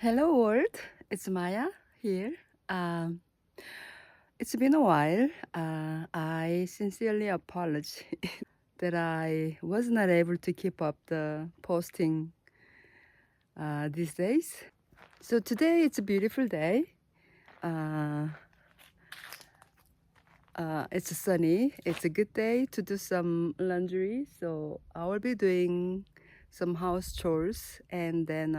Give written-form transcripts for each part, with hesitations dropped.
Hello world, it's Maya here. Um, it's been a while. I sincerely apologize that I was not able to keep up the posting these days. So today it's a beautiful day. Uh, it's sunny. It's a good day to do some laundry. So I will be doing some house chores and then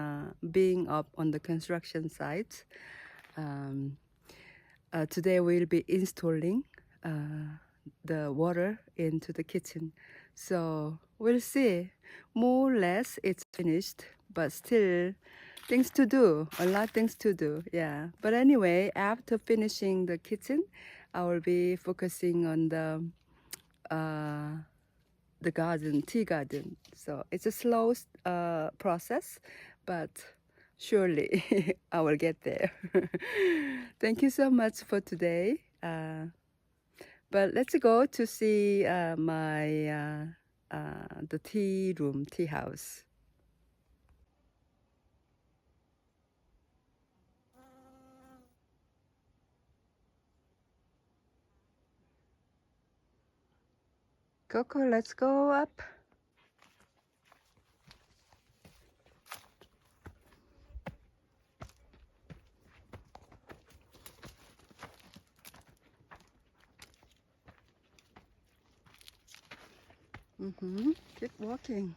being up on the construction site. Um, Today we'll be installing the water into the kitchen. So we'll see. More or less it's finished, but still things to do, a lot things to do. Yeah. But anyway, after finishing the kitchen, I will be focusing on the garden, tea garden. So it's a slow process, but surely I will get there. Thank you so much for today. But let's go to see the tea room, tea house. Coco, let's go up. Keep walking.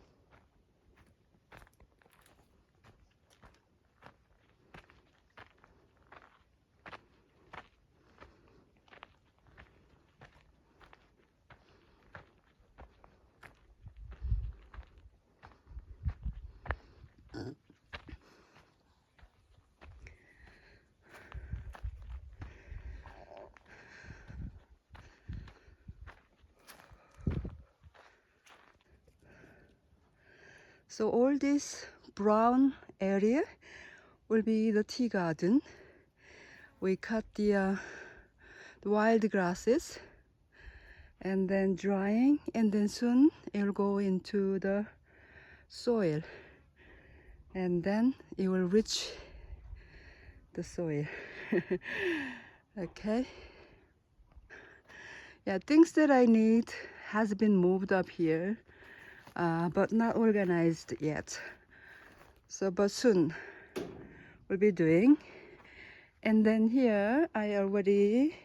So all this brown area will be the tea garden. We cut the wild grasses and then drying, and then soon it will go into the soil, and then it will reach the soil. Okay. Yeah, things that I need has been moved up here, but not organized yet. So, but soon we'll be doing. And then here I already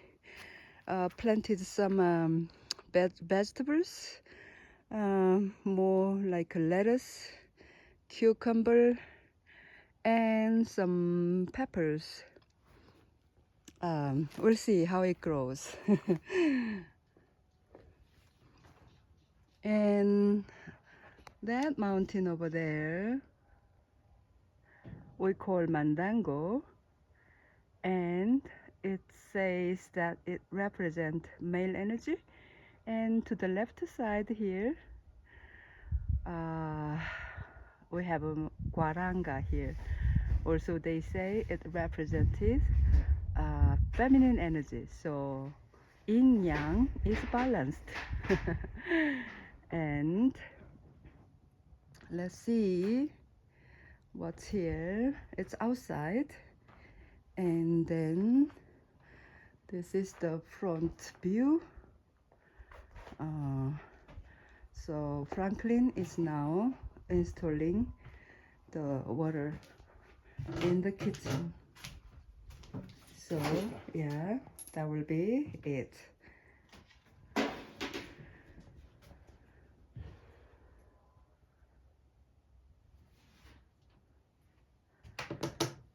planted some vegetables, more like lettuce, cucumber, and some peppers. We'll see how it grows. And that mountain over there we call Mandango, and it says that it represents male energy. And to the left side here, uh, we have a Guaranga here. Also, they say it represented feminine energy. So, yin yang is balanced. And let's see what's here. It's outside, and then this is the front view. So Franklin is now installing the water in the kitchen. So yeah, that will be it.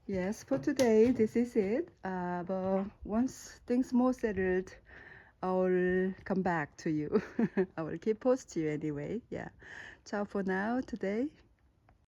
Yes, for today this is it. But once things more settled, I will come back to you. I will keep post you anyway. Yeah. Ciao for now today.